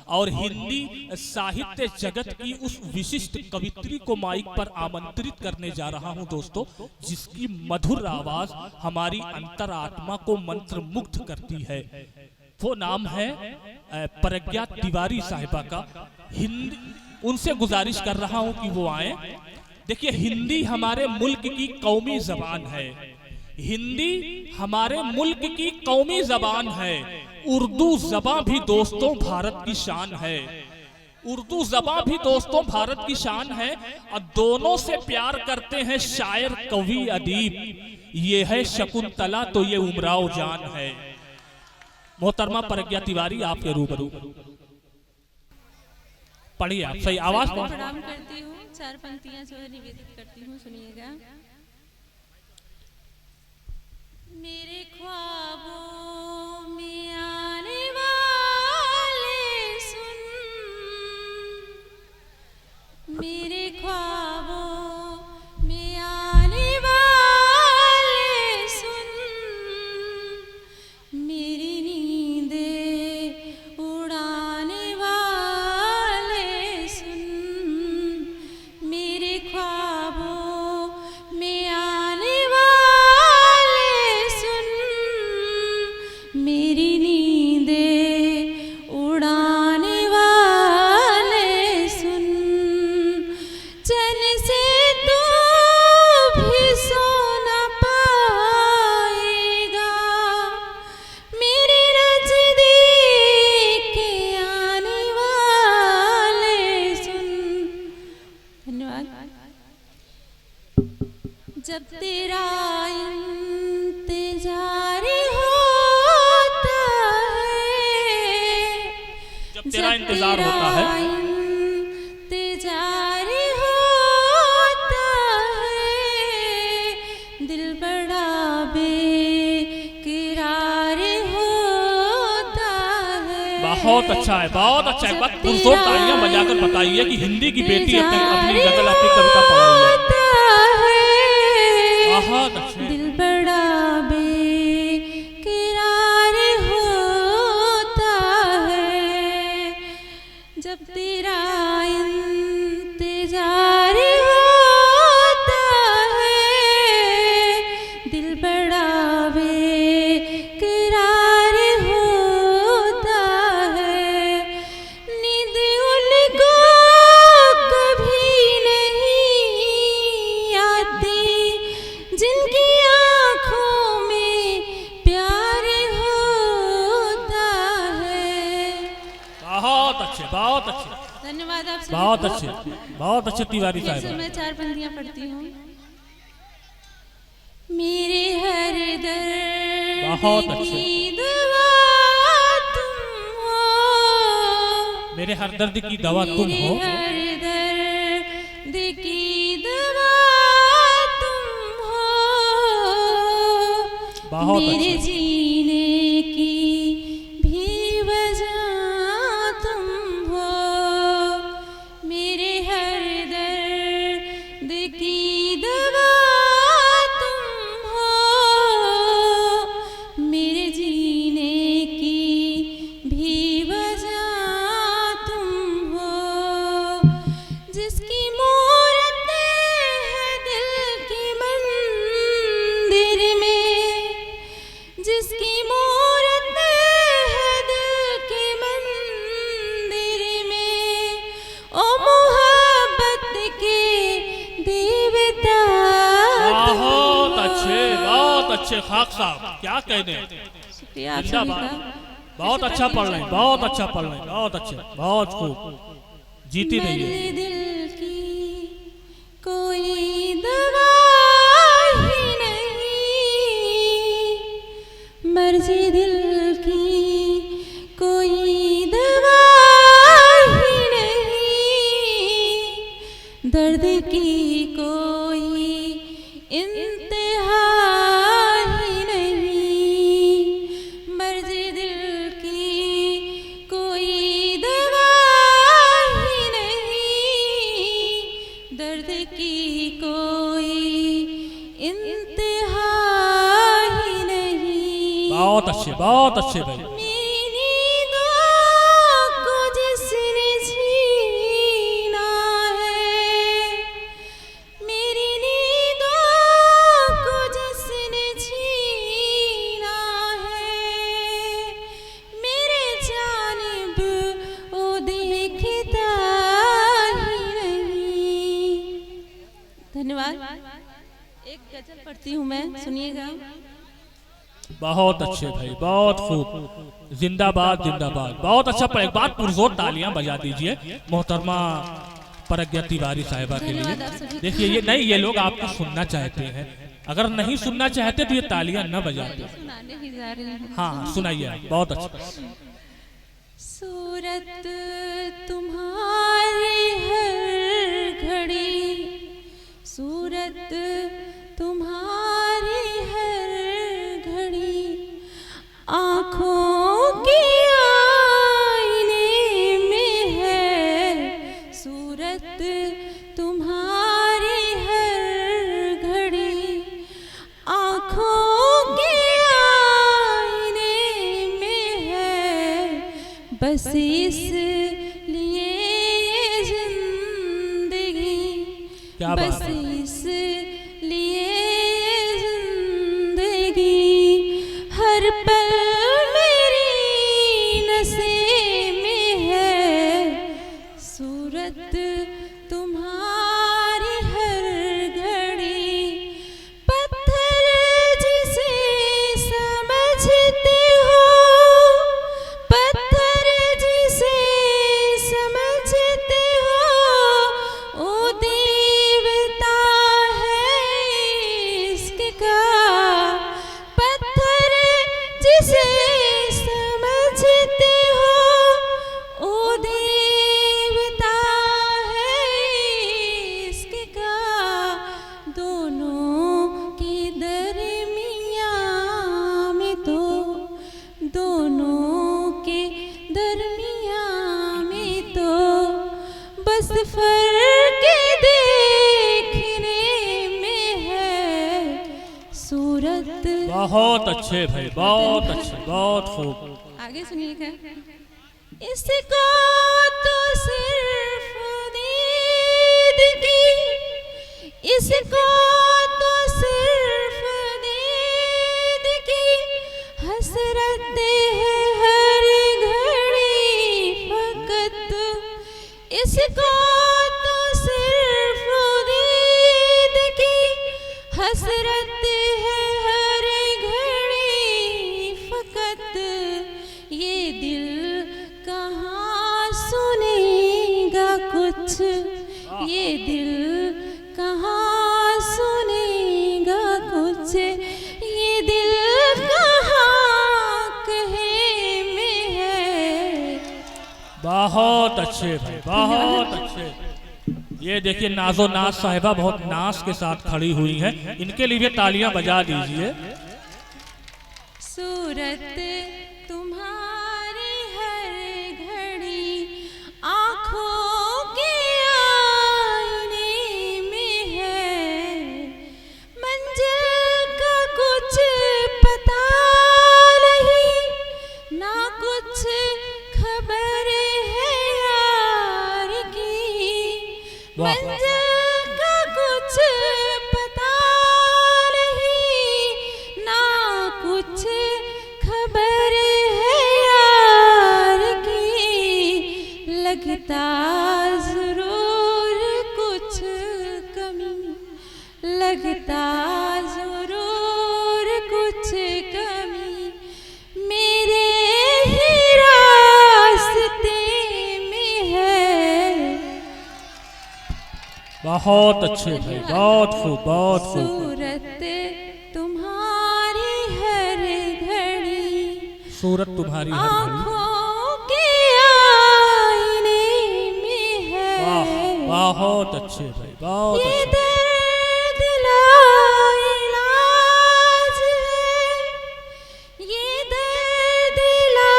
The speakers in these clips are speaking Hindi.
और हिंदी साहित्य जगत की उस विशिष्ट कवित्री को माइक पर आमंत्रित करने जा रहा हूं दोस्तों, जिसकी मधुर आवाज हमारी अंतरात्मा को मंत्रमुग्ध करती है। वो नाम है प्रज्ञा तिवारी साहिबा का। हिंदी उनसे गुजारिश कर रहा हूं कि वो आए। देखिए, हिंदी हमारे मुल्क की कौमी जबान है, हिंदी हमारे मुल्क की कौमी जबान है। उर्दू ज़बान भी दोस्तों भारत की शान है, उर्दू ज़बान भी दोस्तों भारत की शान है। और दोनों से प्यार करते हैं शायर कवि अदीब, ये है शकुंतला तो ये उमराव जान है। मोहतरमा प्रज्ञा तिवारी आपके रूबरू, पढ़िए आप, सही आवाज में प्रणाम करती हूँ। 4 पंक्तियां जो है निवेदित करती हूँ, सुनिएगा। मेरे ख्वाबों में आने वाले सुन, मेरे ख्वाबों में आने वाले सुन, मेरी नींदें उड़ाने वाले सुन, मेरे ख्वाबों में आने वाले सुन, मेरी नींदें उड़ाने वाले सुन। चैन से तू भी सो न पाएगा, मेरे नज़दीक के आने वाले सुन। धन्यवाद। जब तेरा इंतजार होता है, जब तेरा इंतजार होता है, इंतजार होता है, दिल बड़ा बेकरार होता है। बहुत अच्छा है, बहुत अच्छा है। पुरजोर तालियां बजाकर बताइए कि हिंदी की बेटी अपनी गजल, अपनी कविता पढ़ रही है। बहुत अच्छा। दिल बड़ा बेकरार होता है, जब तेरा इंतजार होता है, दिल बड़ा बेकरार होता है। नींद उनको कभी नहीं आती, जिनकी आँखों में प्यार होता है। बहुत अच्छे, बहुत अच्छे, धन्यवाद आप सभी बहुत को। अच्छे, बहुत अच्छे तिवारी फिर से साहब। मैं 4 पंक्तियां पढ़ती हूँ। मेरे हर बहुत दर्द अच्छे। की दवा तुम हो, मेरे हर दर्द की दवा तुम हो, मेरे हर दर्द की दवा तुम हो, बहुत मेरे अच्छे। जीने की भी वजह तुम हो, मेरे हर दर्द की दवा तुम हो, मेरे जीने की भी वजह तुम हो। जिसकी मूरत है दिल के मंदिर में, जिसकी मूरत है दिल के मंदिर में, ओ मोहब्बत के देवता बहुत अच्छे, बहुत अच्छे। खाक साहब क्या कहने, शुक्रिया आप सभी जिंदाबाद। का। बहुत अच्छा पढ़ रहे हैं, बहुत अच्छा पढ़ रहे हैं, बहुत अच्छे, बहुत खूब। जीती रही है। मर्ज़ी दिल की कोई दवा ही नहीं, मर्ज़ी दिल की कोई दवा ही नहीं, दर्द की कोई इंतहा ही नहीं, मर्ज़ी दिल की कोई दवा ही नहीं, दर्द की कोई इंतहा ही नहीं। बहुत अच्छे, बहुत अच्छे भाई। मेरी नींदों को जिस पढ़ती हूँ मैं, सुनिएगा। बहुत अच्छे भाई, बहुत खूब, जिंदाबाद जिंदाबाद, बहुत अच्छा। पर एक बार पुरजोर तालियां बजा दीजिए मोहतरमा प्रज्ञा तिवारी साहिबा के धन्यवाद आप लिए। सभी। देखिए ये नहीं, ये लोग आपको सुनना चाहते हैं, अगर नहीं सुनना चाहते तो ये तालियां न बजाते। सुनाने ही जा रही हूँ। हाँ सुनाइए आप, बहुत अच्छा। सूरत तुम्हारी हर घड़ी, सूरत तुम्हारी हर घड़ी, आँखों की आईने में है, सूरत तुम्हारी हर घड़ी, आँखों की आईने में है, बस इसलिए ये जिंदगी, क्या बात बस है। इसलिए ये जिंदगी, हर पल मेरी नसें में है, सूरत तुम्हारी हर घड़ी, पत्थर जिसे समझते हो, पत्थर जिसे समझते हो, ओ देवता है इश्क का, पत्थर जिसे समझते हो, ओ देवता है इश्क का, दोनों के दरमियाँ में तो, दोनों के दरमियाँ में तो बस फर्क देखने में है, सूरत। बहुत अच्छे भाई, बहुत अच्छे, बहुत खूब। आगे सुनिएगा। इसको तो सिर्फ दीद की, इसको तो सिर्फ दीद की हसरत है हर घड़ी फकत, इसको तो सिर्फ दीद की हसरत है हर घड़ी फकत, ये दिल कहाँ सुनेगा कुछ, ये दिल कहाँ सुनेगा कुछ, ये दिल कहाँ कहे में है। बहुत अच्छे भाई, बहुत अच्छे। ये देखिए नाजो नाज साहिबा बहुत नाज के साथ खड़ी हुई हैं, इनके लिए भी तालियां बजा दीजिए। सूरत तुम्हारी हर घड़ी, आँखों के आईने में है, मंजिल का कुछ पता नहीं, ना कुछ खबर है यार की, वाह। मंजिल का कुछ पता नहीं, ना कुछ खबर है यार की, लगता जरूर कुछ कमी, लगता जरूर कुछ कमी, मेरे ही रास्ते में है, बहुत अच्छे भाई, बहुत खूब, बहुत खूब। सूरत तुम्हारी हर घड़ी, सूरत तुम्हारी हर घड़ी। आँखों के आईने में वाह, है, बहुत अच्छे भाई, बहुत ये अच्छे। दर्द ला इलाज है, ये दर्द ला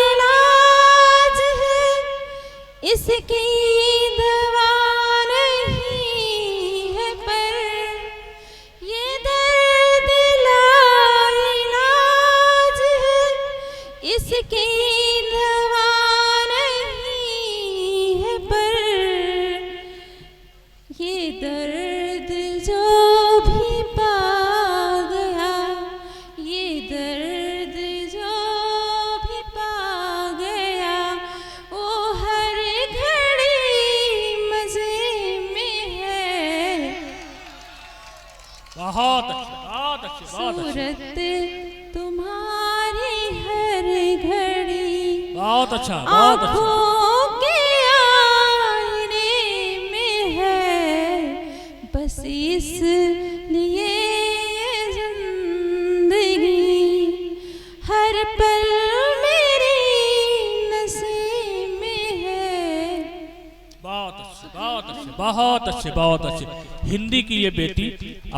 इलाज है, इसकी दवा नहीं है, पर ये दर्द ला इलाज है, इसकी दवा नहीं है, पर ये दर्द जो भी पा गया, ये दर्द जो भी पा गया, वो हर घड़ी मजे में है। बहुत बहुत अच्छा, बहुत अच्छा। आँखों के आईने में है बस इसलिए ये जिंदगी हर पल मेरी नसीब में है। बहुत अच्छे, बहुत अच्छे, बहुत अच्छे, बहुत अच्छे। हिंदी की ये बेटी